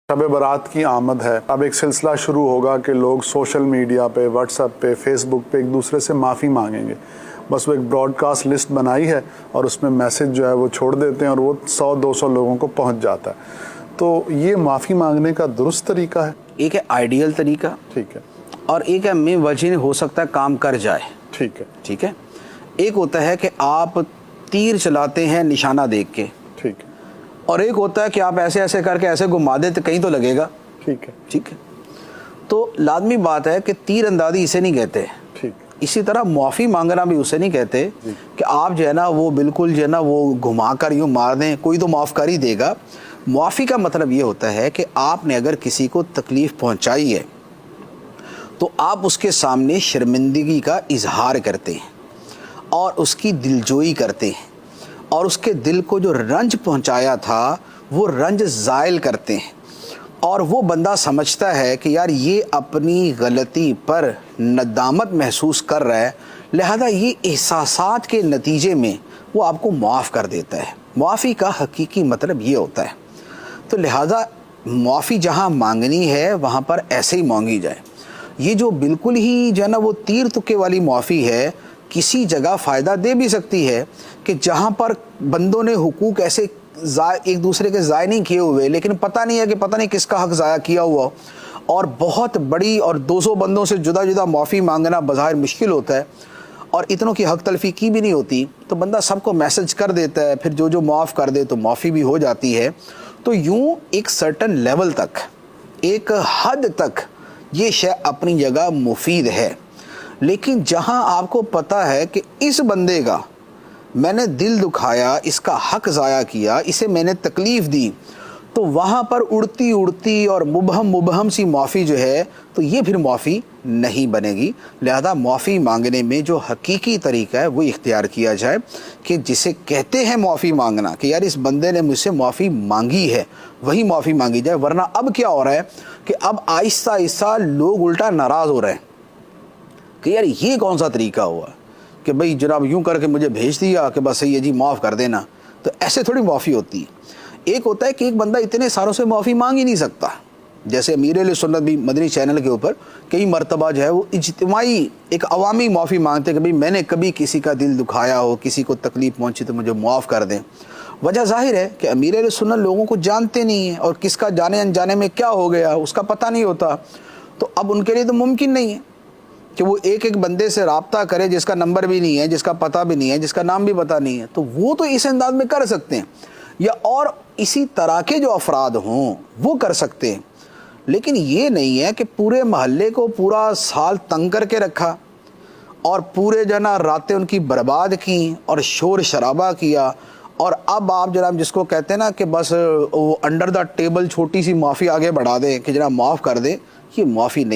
शब बारात की आमद है। अब एक सिलसिला शुरू होगा कि लोग सोशल मीडिया पे, व्हाट्सएप पे, फेसबुक पे एक दूसरे से माफ़ी मांगेंगे। बस वो एक ब्रॉडकास्ट लिस्ट बनाई है और उसमें मैसेज जो है वो छोड़ देते हैं और वो 100-200 लोगों को पहुंच जाता है। तो ये माफ़ी मांगने का दुरुस्त तरीका है? एक है आइडियल तरीका, ठीक है, और एक है में वजह हो सकता है काम कर जाए। ठीक है, ठीक है। एक होता है कि आप तीर चलाते हैं निशाना देख के, ठीक है, और एक होता है कि आप ऐसे ऐसे करके ऐसे घुमा देते कहीं तो लगेगा। ठीक है, ठीक है। तो लाजमी बात है कि तीर अंदाजी इसे नहीं कहते। ठीक। इसी तरह माफ़ी मांगना भी उसे नहीं कहते कि आप जो है ना वो बिल्कुल जो है ना वो घुमा कर यूँ मार दें, कोई तो माफ़ कर ही देगा। माफ़ी का मतलब ये होता है कि आपने अगर किसी को तकलीफ़ पहुंचाई है तो आप उसके सामने शर्मिंदगी का इजहार करते हैं और उसकी दिलजोई करते हैं और उसके दिल को जो रंज पहुंचाया था वो रंज ज़ायल करते हैं, और वो बंदा समझता है कि यार ये अपनी गलती पर नदामत महसूस कर रहा है, लिहाजा ये एहसासात के नतीजे में वो आपको माफ़ कर देता है। माफ़ी का हकीकी मतलब ये होता है। तो लिहाजा माफ़ी जहाँ मांगनी है वहाँ पर ऐसे ही मांगी जाए। ये जो बिल्कुल ही जो है ना वो तीर तुक्के वाली माफ़ी है, किसी जगह फ़ायदा दे भी सकती है कि जहाँ पर बंदों ने हुकूक ऐसे एक दूसरे के ज़ाय नहीं किए हुए, लेकिन पता नहीं है कि पता नहीं किसका हक़ ज़ाया किया हुआ, और बहुत बड़ी और 200 बंदों से जुदा जुदा माफ़ी मांगना बज़ाहिर मुश्किल होता है और इतनों की हक़ तलफ़ी की भी नहीं होती, तो बंदा सबको मैसेज कर देता है, फिर जो माफ़ कर दे तो माफ़ी भी हो जाती है। तो यूँ एक सर्टन लेवल तक, एक हद तक ये शय अपनी जगह मुफीद है। लेकिन जहां आपको पता है कि इस बंदे का मैंने दिल दुखाया, इसका हक ज़ाया किया, इसे मैंने तकलीफ़ दी, तो वहाँ पर उड़ती उड़ती और मुबहम सी माफ़ी जो है तो ये फिर माफ़ी नहीं बनेगी। लिहाजा माफ़ी मांगने में जो हकीकी तरीका है वो इख्तियार किया जाए कि जिसे कहते हैं माफ़ी मांगना, कि यार इस बंदे ने मुझसे माफ़ी मांगी है, वही माफ़ी मांगी जाए। वरना अब क्या हो रहा है कि अब आहिस्ता आहिस्ता लोग उल्टा नाराज़ हो रहे हैं कि यार ये कौन सा तरीका हुआ कि भाई जनाब यूं करके मुझे भेज दिया कि बस ये जी माफ़ कर देना। तो ऐसे थोड़ी माफ़ी होती है। एक होता है कि एक बंदा इतने सारों से माफ़ी मांग ही नहीं सकता, जैसे अमीर सुन्नत भी मदनी चैनल के ऊपर कई मरतबा जो है वो इज्तिमाई एक अवामी माफ़ी मांगते हैं कि भाई मैंने कभी किसी का दिल दुखाया हो, किसी को तकलीफ़ पहुँची तो मुझे माफ़ कर दें। वजह ज़ाहिर है कि अमीर सुन्नत लोगों को जानते नहीं हैं और किसका जाने अनजाने में क्या हो गया उसका पता नहीं होता। तो अब उनके लिए तो मुमकिन नहीं है कि वो एक एक बंदे से राब्ता करे जिसका नंबर भी नहीं है, जिसका पता भी नहीं है, जिसका नाम भी पता नहीं है। तो वो तो इस अंदाज में कर सकते हैं, या और इसी तरह के जो अफराद हों वो कर सकते हैं। लेकिन ये नहीं है कि पूरे महल्ले को पूरा साल तंग करके रखा और पूरे जना रातें उनकी बर्बाद की और शोर शराबा किया, और अब आप जनाब जिसको कहते हैं ना कि बस वो अंडर द टेबल छोटी सी माफ़ी आगे बढ़ा दें कि जनाब माफ़ कर दें, ये माफ़ी नहीं।